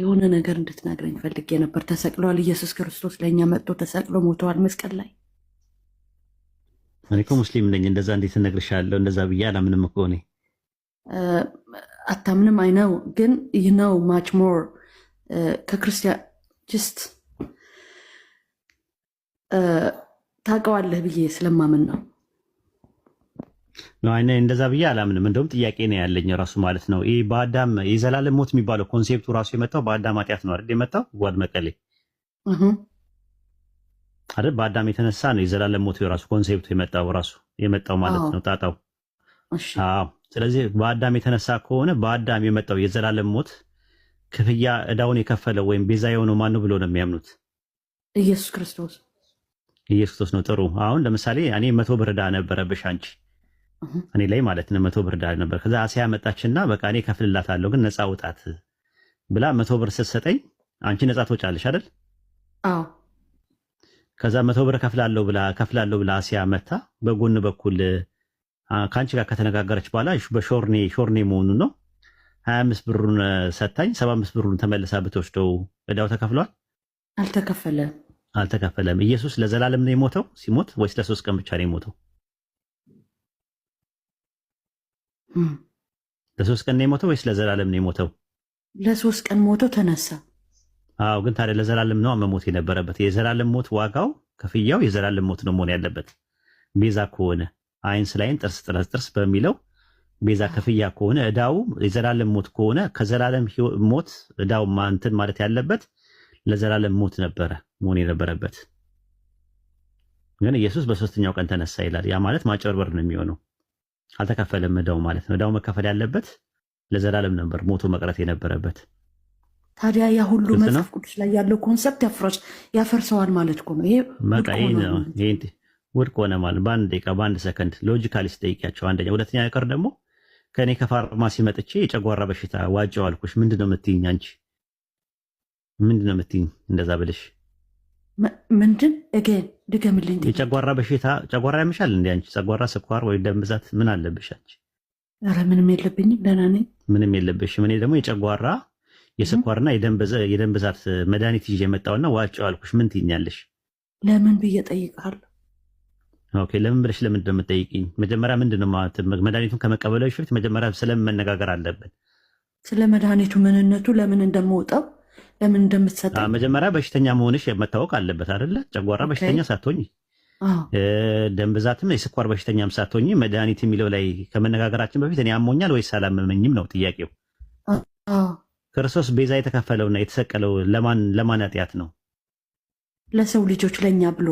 የሆነ ነገር እንድትነግረኝ ፈልጌ ነበር። ተሰቅሏል ኢየሱስ ክርስቶስ ለእኛ መጥቶ ተሰቅሎ ሞተዋል መስቀል ላይ። እኔ እኮ ሙስሊም ነኝ። እንደዛ እንዴት እነግርሻለሁ? እንደዛ ብዬ አላምንም እኮ እኔ። አታምንም? አይነው ግን ይነው ማች ሞር ከክርስቲያን ጅስት ታውቀዋለህ ብዬ ስለማምን ነው። እንደዛ ብዬ አላምንም። እንደውም ጥያቄ ነው ያለኝ ራሱ ማለት ነው። ይህ በአዳም የዘላለም ሞት የሚባለው ኮንሴፕቱ ራሱ የመጣው በአዳም ኃጢአት ነው አይደል? የመጣው ጓድ መቀሌ አይደል? በአዳም የተነሳ ነው የዘላለም ሞት የራሱ ኮንሴፕቱ የመጣው ማለት ነው ጣጣው። አዎ። ስለዚህ በአዳም የተነሳ ከሆነ በአዳም የመጣው የዘላለም ሞት ክፍያ እዳውን የከፈለው ወይም ቤዛ የሆነው ማን ነው ብሎ ነው የሚያምኑት? ኢየሱስ ክርስቶስ። ኢየሱስ ክርስቶስ ነው። ጥሩ። አሁን ለምሳሌ እኔ 100 ብር ዕዳ ነበረብሽ አንቺ እኔ ላይ ማለት ነው 100 ብር ዕዳ ነበር። ከዛ አሲያ መጣችና በቃ እኔ ከፍልላታለሁ ግን ነፃ ውጣት ብላ 100 ብር ስትሰጠኝ አንቺ ነፃ ትወጫለሽ አይደል? አዎ። ከዛ 100 ብር ከፍላለሁ ብላ አሲያ መታ በጎን በኩል ከአንቺ ጋር ከተነጋገረች በኋላ በሾርኔ መሆኑ ነው 25 ብሩን ሰታኝ 75 ብሩን ተመልሳ ብትወስደው ዕዳው ተከፍሏል? አልተከፈለም። ኢየሱስ ለዘላለም ነው የሞተው ሲሞት ወይስ ለ3 ቀን ብቻ ነው የሞተው? ለ3 ቀን ነው የሞተው ወይስ ለዘላለም ነው የሞተው? ለ3 ቀን ሞቶ ተነሳ። አዎ፣ ግን ታዲያ ለዘላለም ነው መሞት የነበረበት። የዘላለም ሞት ዋጋው ክፍያው የዘላለም ሞት ነው መሆን ያለበት። ቤዛ ከሆነ አይን ስለ አይን ጥርስ ስለ ጥርስ በሚለው ቤዛ ክፍያ ከሆነ ዕዳው የዘላለም ሞት ከሆነ ከዘላለም ሞት ዕዳው ማንተን ማለት ያለበት ለዘላለም ሞት ነበረ መሆን የነበረበት። ግን ኢየሱስ በሶስተኛው ቀን ተነሳ ይላል። ያ ማለት ማጭበርበር ነው የሚሆነው። አልተከፈለም ዕዳው ማለት ነው። ዕዳው መከፈል ያለበት ለዘላለም ነበር ሞቶ መቅረት የነበረበት። ታዲያ ያ ሁሉ መጽሐፍ ቅዱስ ላይ ያለው ኮንሰፕት ያፈርሰዋል ማለት እኮ ነው። ይሄ ውድቅ ሆነ ማለት በአንድ ደቂቃ በአንድ ሰከንድ ሎጂካሊ ስጠይቂያቸው አንደኛ። ሁለተኛ ነገር ደግሞ ከእኔ ከፋርማሲ መጥቼ የጨጓራ በሽታ ዋጨው አልኩሽ። ምንድነው የምትይኝ አንቺ? ምንድነው የምትይኝ እንደዛ ብለሽ? ምንድን ድገምልኝ። የጨጓራ በሽታ ጨጓራ ያምሻል እንዴ አንቺ? ጨጓራ፣ ስኳር ወይ ደም ብዛት ምን አለብሽ አንቺ? ኧረ ምንም የለብኝም፣ ደህና ነኝ። ምንም የለብሽም። እኔ ደግሞ የጨጓራ የስኳርና የደም ብዛት መድኃኒት ይዤ የመጣውና ዋጨው አልኩሽ። ምን ትይኛለሽ? ለምን ብዬ ጠይቃለሁ። ኦኬ፣ ለምን ብለሽ ለምን እንደምትጠይቂኝ? መጀመሪያ ምንድነው ማለት መድኃኒቱን ከመቀበልሽ በፊት መጀመሪያ ስለምን መነጋገር አለብን? ስለ መድኃኒቱ ምንነቱ፣ ለምን እንደምወጣው፣ ለምን እንደምትሰጠው መጀመሪያ በሽተኛ መሆንሽ መታወቅ አለበት አይደለ? ጨጓራ በሽተኛ ሳትሆኚ ደም ብዛትም የስኳር በሽተኛም ሳትሆኚ መድኃኒት የሚለው ላይ ከመነጋገራችን በፊት እኔ አሞኛል ወይስ አላመመኝም ነው ጥያቄው። ክርስቶስ ቤዛ የተከፈለውና የተሰቀለው ለማን ኃጢአት ነው? ለሰው ልጆች ለኛ ብሎ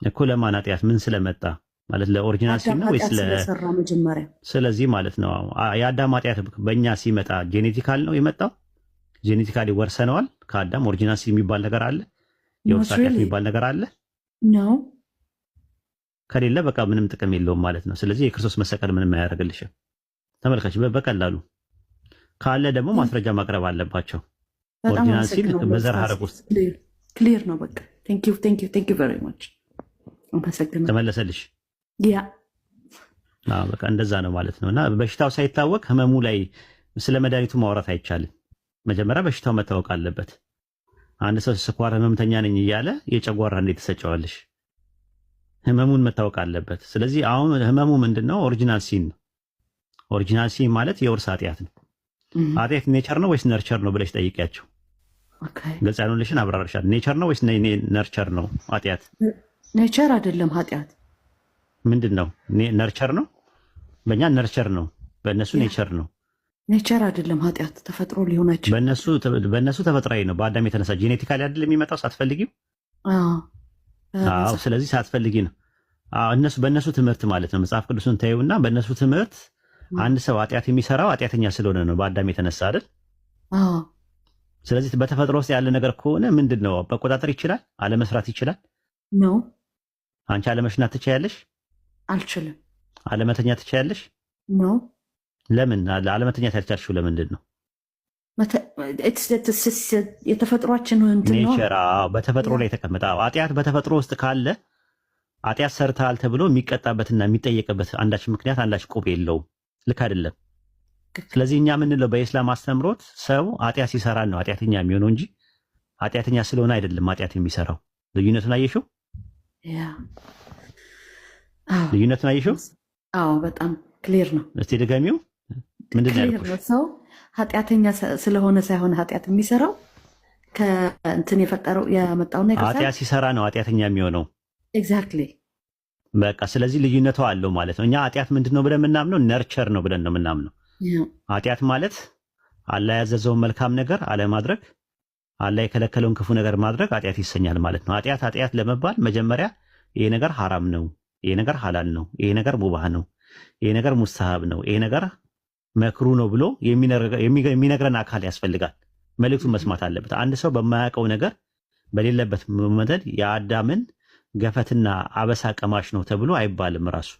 እኮ። ለማን ኃጢአት? ምን ስለመጣ ማለት ለኦሪጂናል ሲል ነው ወይስ ስለሰራ መጀመሪያ? ስለዚህ ማለት ነው የአዳም ኃጢአት በእኛ ሲመጣ ጄኔቲካል ነው የመጣው። ጄኔቲካሊ ወርሰነዋል ከአዳም። ኦሪጂናል ሲል የሚባል ነገር አለ፣ የውርስ ኃጢአት የሚባል ነገር አለ ነው። ከሌለ በቃ ምንም ጥቅም የለውም ማለት ነው። ስለዚህ የክርስቶስ መሰቀል ምንም አያደርግልሽም። ተመልካች በቀላሉ ካለ ደግሞ ማስረጃ ማቅረብ አለባቸው። ኦሪጂናል ሲል በዘር ሐረግ ውስጥ ክሊር ነው። በቃ ቴንክ ዩ ቬሪ ማች። ተመለሰልሽ? ያ በቃ እንደዛ ነው ማለት ነው። እና በሽታው ሳይታወቅ ህመሙ ላይ ስለ መድኃኒቱ ማውራት አይቻልም። መጀመሪያ በሽታው መታወቅ አለበት። አንድ ሰው ስኳር ህመምተኛ ነኝ እያለ የጨጓራ እንዴት ተሰጨዋለሽ? ህመሙን መታወቅ አለበት። ስለዚህ አሁን ህመሙ ምንድነው? ኦሪጂናል ሲን ነው። ኦሪጂናል ሲን ማለት የውርስ ኃጢአት ነው። ኃጢአት ኔቸር ነው ወይስ ነርቸር ነው ብለሽ ጠይቂያቸው። ግልጽ ያልሆነልሽን አብራርሻል። ኔቸር ነው ወይስ ነርቸር ነው ኃጢአት? ኔቸር አይደለም ኃጢአት። ምንድን ነው? ነርቸር ነው። በእኛ ነርቸር ነው፣ በእነሱ ኔቸር ነው። ኔቸር አይደለም ኃጢአት፣ ተፈጥሮ ሊሆናቸው። በእነሱ ተፈጥሯዊ ነው። በአዳም የተነሳ ጄኔቲካሊ አይደለም የሚመጣው ሳትፈልጊው። ስለዚህ ሳትፈልጊ ነው። በእነሱ ትምህርት ማለት ነው። መጽሐፍ ቅዱስን ታዩና በእነሱ ትምህርት አንድ ሰው ኃጢአት የሚሰራው ኃጢአተኛ ስለሆነ ነው፣ በአዳም የተነሳ አይደል? ስለዚህ በተፈጥሮ ውስጥ ያለ ነገር ከሆነ ምንድን ነው መቆጣጠር ይችላል፣ አለመስራት ይችላል ነው። አንቺ አለመሽናት ትችያለሽ? አልችልም። አለመተኛ ትችያለሽ? ነው። ለምን አለመተኛት ያልቻልሽው ለምንድን ነው? የተፈጥሯችን ኔቸር በተፈጥሮ ላይ የተቀመጠ ኃጢአት በተፈጥሮ ውስጥ ካለ ኃጢአት ሰርተሃል ተብሎ የሚቀጣበትና የሚጠየቅበት አንዳች ምክንያት አንዳች ቆብ የለውም። ልክ አይደለም። ስለዚህ እኛ የምንለው በኢስላም አስተምሮት ሰው ኃጢአት ሲሰራ ነው ኃጢአተኛ የሚሆነው እንጂ ኃጢአተኛ ስለሆነ አይደለም ኃጢአት የሚሰራው። ልዩነቱን አየሽው? ልዩነቱን አየሽው? አዎ በጣም ክሊር ነው። እስቲ ድገሚው። ምንድን ነው ያልኩሽ? ሰው ኃጢአተኛ ስለሆነ ሳይሆን ኃጢአት የሚሰራው ከእንትን የፈጠረው ያመጣው ነገር ኃጢአት ሲሰራ ነው ኃጢአተኛ የሚሆነው። ኤግዛክትሊ። በቃ ስለዚህ ልዩነቱ አለው ማለት ነው። እኛ ኃጢአት ምንድን ነው ብለን የምናምነው ነርቸር ነው ብለን ነው የምናምነው። ኃጢአት ማለት አላህ ያዘዘውን መልካም ነገር አለማድረግ፣ አላህ የከለከለውን ክፉ ነገር ማድረግ ኃጢአት ይሰኛል ማለት ነው። ኃጢአት ለመባል መጀመሪያ ይሄ ነገር ሐራም ነው፣ ይሄ ነገር ሐላል ነው፣ ይሄ ነገር ሙባህ ነው፣ ይሄ ነገር ሙስተሃብ ነው፣ ይሄ ነገር መክሩ ነው ብሎ የሚነግረን አካል ያስፈልጋል። መልእክቱን መስማት አለበት። አንድ ሰው በማያውቀው ነገር በሌለበት መመደድ የአዳምን ገፈትና አበሳ ቀማሽ ነው ተብሎ አይባልም። ራሱ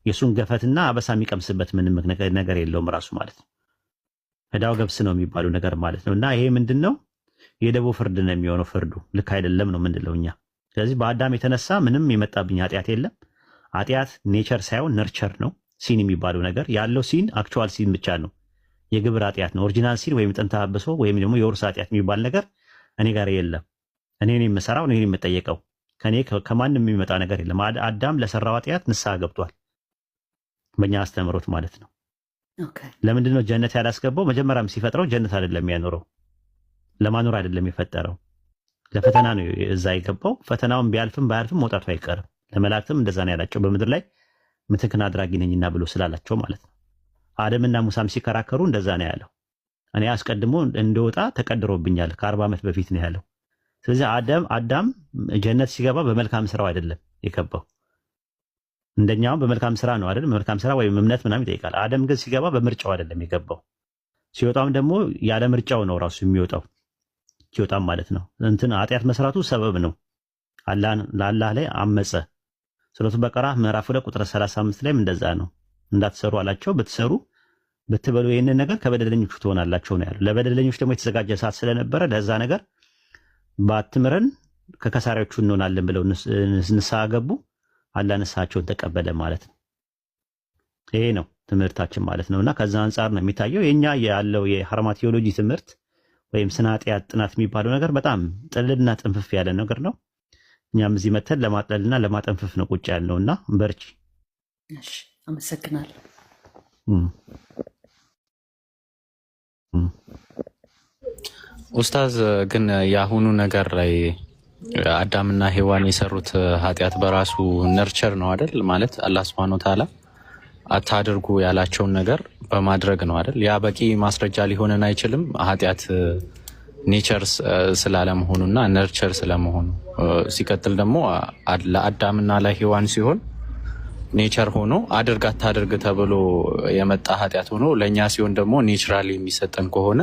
የሱን ገፈትና አበሳ የሚቀምስበት ምንም ነገር የለውም ራሱ ማለት ነው። ዕዳው ገብስ ነው የሚባሉ ነገር ማለት ነው። እና ይሄ ምንድነው? የደቦ ፍርድ ነው የሚሆነው። ፍርዱ ልክ አይደለም ነው ምንድነው እኛ። ስለዚህ በአዳም የተነሳ ምንም የመጣብኝ ኃጢአት የለም። ኃጢአት ኔቸር ሳይሆን ነርቸር ነው። ሲን የሚባለው ነገር ያለው ሲን አክቹዋል ሲን ብቻ ነው። የግብር ኃጢአት ነው። ኦሪጂናል ሲን ወይም ጥንተ አብሶ ወይም ደግሞ የውርስ ኃጢአት የሚባል ነገር እኔ ጋር የለም። እኔ ነኝ የምሰራው፣ እኔ ነኝ የምጠየቀው። ከኔ ከማንም የሚመጣ ነገር የለም። አዳም ለሰራው ኃጢአት ንስሐ ገብቷል በእኛ አስተምሮት ማለት ነው። ለምንድን ነው ጀነት ያላስገባው? መጀመሪያም ሲፈጥረው ጀነት አይደለም ያኖረው፣ ለማኖር አይደለም የፈጠረው፣ ለፈተና ነው እዛ የገባው። ፈተናውን ቢያልፍም ባያልፍም መውጣቱ አይቀርም። ለመላእክትም እንደዛ ነው ያላቸው፣ በምድር ላይ ምትክን አድራጊ ነኝና ብሎ ስላላቸው ማለት ነው። አደምና ሙሳም ሲከራከሩ እንደዛ ነው ያለው። እኔ አስቀድሞ እንደወጣ ተቀድሮብኛል ከ40 ዓመት በፊት ነው ያለው። ስለዚህ አዳም ጀነት ሲገባ በመልካም ስራው አይደለም የገባው። እንደኛው በመልካም ስራ ነው አይደል? በመልካም ስራ ወይም እምነት ምናምን ይጠይቃል። አደም ግን ሲገባ በምርጫው አይደለም የገባው። ሲወጣም ደግሞ ያለ ምርጫው ነው ራሱ የሚወጣው። ሲወጣም ማለት ነው እንትን ኃጢአት መስራቱ ሰበብ ነው። ለአላህ ላይ አመፀ። ሱረቱ በቀራ ምዕራፍ 2 ቁጥር 35 ላይም እንደዛ ነው። እንዳትሰሩ አላቸው። ብትሰሩ ብትበሉ ይሄንን ነገር ከበደለኞቹ ትሆናላችሁ ነው ያለው። ለበደለኞች ደግሞ የተዘጋጀ ሰዓት ስለነበረ ለዛ ነገር ባትምረን ከከሳሪዎቹ እንሆናለን ብለው ንስሐ ገቡ። አላህ ንስሐቸውን ተቀበለ ማለት ነው። ይሄ ነው ትምህርታችን ማለት ነውና ከዛ አንፃር ነው የሚታየው የኛ ያለው የሃርማቲዮሎጂ ትምህርት ወይም ስነ ኃጢአት ጥናት የሚባለው ነገር በጣም ጥልና ጥንፍፍ ያለ ነገር ነው። እኛም እዚህ መተን ለማጥለልና ለማጠንፈፍ ነው ቁጭ ያልነውና በርቺ። እሺ አመሰግናለሁ። ኡስታዝ ግን የአሁኑ ነገር ላይ አዳምና ሔዋን የሰሩት ኃጢአት በራሱ ነርቸር ነው አይደል? ማለት አላህ Subhanahu Wa Ta'ala አታድርጉ ያላቸውን ነገር በማድረግ ነው አይደል? ያ በቂ ማስረጃ ሊሆነን አይችልም። ኃጢአት ኔቸር ስላለመሆኑና ነርቸር ስለመሆኑ ሲቀጥል ደግሞ ለአዳምና ለሔዋን ሲሆን ኔቸር ሆኖ አድርግ አታድርግ ተብሎ የመጣ ኃጢአት ሆኖ ለኛ ሲሆን ደግሞ ኔቸራሊ የሚሰጠን ከሆነ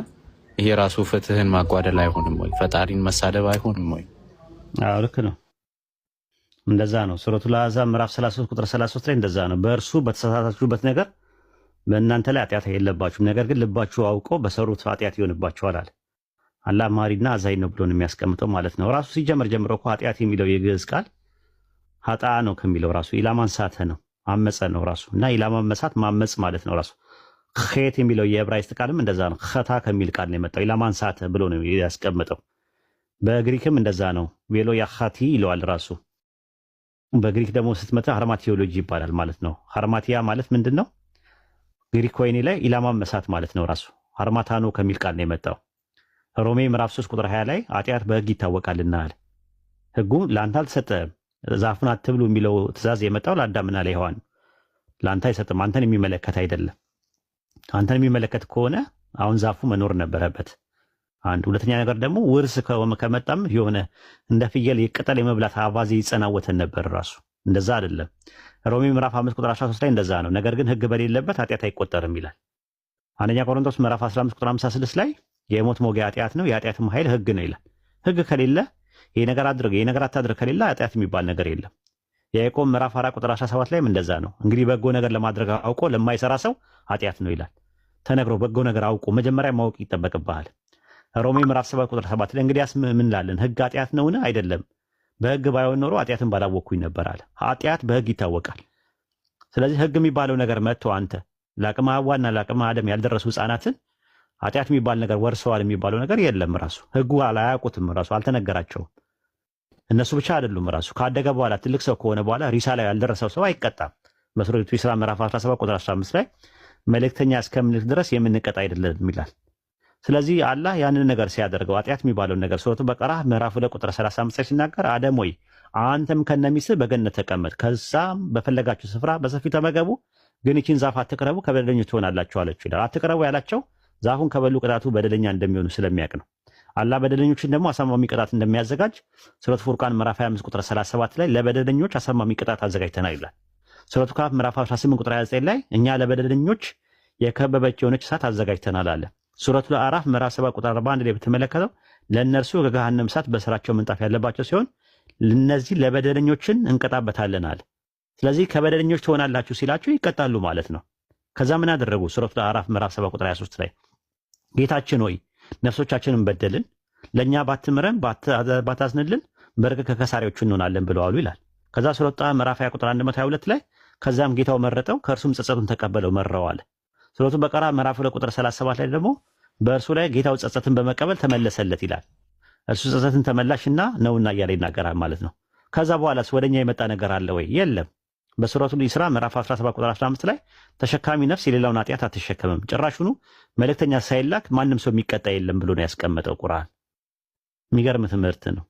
ይሄ ራሱ ፍትህን ማጓደል አይሆንም ወይ? ፈጣሪን መሳደብ አይሆንም ወይ? አዎ ልክ ነው። እንደዛ ነው። ሱረቱል አሕዛብ ምዕራፍ 33 ቁጥር 33 ላይ እንደዛ ነው። በእርሱ በተሳሳታችሁበት ነገር በእናንተ ላይ ኃጢአት የለባችሁም፣ ነገር ግን ልባችሁ አውቆ በሰሩት ኃጢአት ይሆንባችኋል አለ። አላህ ማሪና አዛኝ ነው ብሎ ነው የሚያስቀምጠው ማለት ነው። ራሱ ሲጀመር ጀምሮ እኮ ኃጢአት የሚለው የግዕዝ ቃል ሀጣ ነው ከሚለው ራሱ ኢላማን ሳተ ነው፣ አመፀ ነው ራሱ። እና ኢላማን መሳት ማመፅ ማለት ነው ራሱ። ኸት የሚለው የዕብራይስጥ ቃልም እንደዛ ነው። ኸታ ከሚል ቃል ነው የመጣው። ኢላማን ሳተ ብሎ ነው ያስቀምጠው። በግሪክም እንደዛ ነው። ቬሎ ያኻቲ ይለዋል ራሱ። በግሪክ ደግሞ ስትመጣ ሃርማቲዮሎጂ ይባላል ማለት ነው። ሃርማቲያ ማለት ምንድነው? ግሪክ ወይኔ ላይ ኢላማን መሳት ማለት ነው ራሱ። ሃርማታኖ ከሚል ቃል ነው የመጣው። ሮሜ ምዕራፍ 3 ቁጥር 20 ላይ ኃጢአት በሕግ ይታወቃልና አለ። ሕጉ ለአንተ አልተሰጠህም። ዛፉን አትብሉ የሚለው ትእዛዝ የመጣው ለአዳምና ለሔዋን ለአንተ አይሰጥም። አንተን የሚመለከት አይደለም። አንተን የሚመለከት ከሆነ አሁን ዛፉ መኖር ነበረበት። አንድ ሁለተኛ ነገር ደግሞ ውርስ ከመጣም የሆነ እንደ ፍየል የቅጠል የመብላት አባዜ ይጸናወተን ነበር ራሱ። እንደዛ አይደለም። ሮሜ ምዕራፍ 5 ቁጥር 13 ላይ እንደዛ ነው። ነገር ግን ሕግ በሌለበት ኃጢአት አይቆጠርም ይላል። አንደኛ ቆሮንቶስ ምዕራፍ 15 ቁጥር 56 ላይ የሞት ሞጊያ ኃጢአት ነው፣ የኃጢአትም ኃይል ሕግ ነው ይላል። ሕግ ከሌለ ይሄ ነገር አድርግ ይሄ ነገር አታድርግ ከሌለ ኃጢአት የሚባል ነገር የለም። የያዕቆብ ምዕራፍ 4 ቁጥር 17 ላይም እንደዛ ነው። እንግዲህ በጎ ነገር ለማድረግ አውቆ ለማይሰራ ሰው ኃጢአት ነው ይላል። ተነግሮ በጎ ነገር አውቆ መጀመሪያ ማወቅ ይጠበቅብሃል። ሮሜ ምዕራፍ 7 ቁጥር 7 ላይ እንግዲያስ ምን ላለን? ሕግ ኃጢአት ነውን? አይደለም። በሕግ ባይሆን ኖሮ ኃጢአትን ባላወቅኩኝ ነበር አለ። ኃጢአት በሕግ ይታወቃል። ስለዚህ ሕግ የሚባለው ነገር መጥቶ አንተ ለአቅመ ሐዋና ለአቅመ አደም ያልደረሱ ህፃናትን ኃጢአት የሚባል ነገር ወርሰዋል የሚባለው ነገር የለም። ራሱ ህጉ አያውቁትም፣ ራሱ አልተነገራቸውም። እነሱ ብቻ አይደሉም። ራሱ ካደገ በኋላ ትልቅ ሰው ከሆነ በኋላ ሪሳ ላይ ያልደረሰው ሰው አይቀጣም። በሱረቱ ኢስራ ምዕራፍ 17 ቁጥር 15 ላይ መልእክተኛ እስከምንልክ ድረስ የምንቀጣ አይደለም ይላል። ስለዚህ አላህ ያንን ነገር ሲያደርገው ኃጢአት የሚባለውን ነገር ሱረቱ በቀራ ምዕራፍ 2 ቁጥር 35 ላይ ሲናገር አደም ወይ አንተም ከነሚስትህ በገነት ተቀመጥ፣ ከዛም በፈለጋችሁ ስፍራ በሰፊው ተመገቡ፣ ግን ይህችን ዛፍ አትቅረቡ፣ ከበደለኞች ትሆናላችሁ አለችው ይላል። አትቅረቡ ያላቸው ዛፉን ከበሉ ቅጣቱ በደለኛ እንደሚሆኑ ስለሚያውቅ ነው። አላህ በደለኞችን ደግሞ አሳማሚ ቅጣት እንደሚያዘጋጅ ሱረቱ ፉርቃን ምዕራፍ 25 ቁጥር 37 ላይ ለበደለኞች አሳማሚ ቅጣት አዘጋጅተናል ይላል። ሱረቱ ካፍ ምዕራፍ 18 ቁጥር 29 ላይ እኛ ለበደለኞች የከበበች የሆነች እሳት አዘጋጅተናል አለ። ሱረቱ አዕራፍ ምዕራፍ 7 ቁጥር 41 ላይ ብትመለከተው ለእነርሱ ከገሃነም እሳት በስራቸው ምንጣፍ ያለባቸው ሲሆን እነዚህ ለበደለኞችን እንቀጣበታለን አለ። ስለዚህ ከበደለኞች ትሆናላችሁ ሲላችሁ ይቀጣሉ ማለት ነው። ከዛ ምን አደረጉ? ሱረቱ አዕራፍ ምዕራፍ 7 ቁጥር 23 ላይ ጌታችን ሆይ ነፍሶቻችንን በደልን፣ ለእኛ ባትምረን ባታዝንልን በርግጥ ከከሳሪዎቹ እንሆናለን ብለዋሉ ይላል። ከዛ ሱረቱ ጣሃ ምዕራፍ 20 ቁጥር 122 ላይ ከዛም ጌታው መረጠው ከእርሱም ጸጸቱን ተቀበለው መረው አለ። ሱረቱ በቀራ ምዕራፍ 2 ቁጥር 37 ላይ ደግሞ በእርሱ ላይ ጌታው ጸጸትን በመቀበል ተመለሰለት ይላል። እርሱ ጸጸትን ተመላሽና ነውና እያለ ይናገራል ማለት ነው። ከዛ በኋላስ ወደኛ የመጣ ነገር አለ ወይ? የለም። በሱረቱ ኢስራ ምዕራፍ 17 ቁጥር 15 ላይ ተሸካሚ ነፍስ የሌላውን ኃጢአት አትሸከምም፣ ጭራሹኑ መልእክተኛ ሳይላክ ማንም ሰው የሚቀጣ የለም ብሎ ነው ያስቀመጠው ቁርአን። የሚገርም ትምህርት ነው።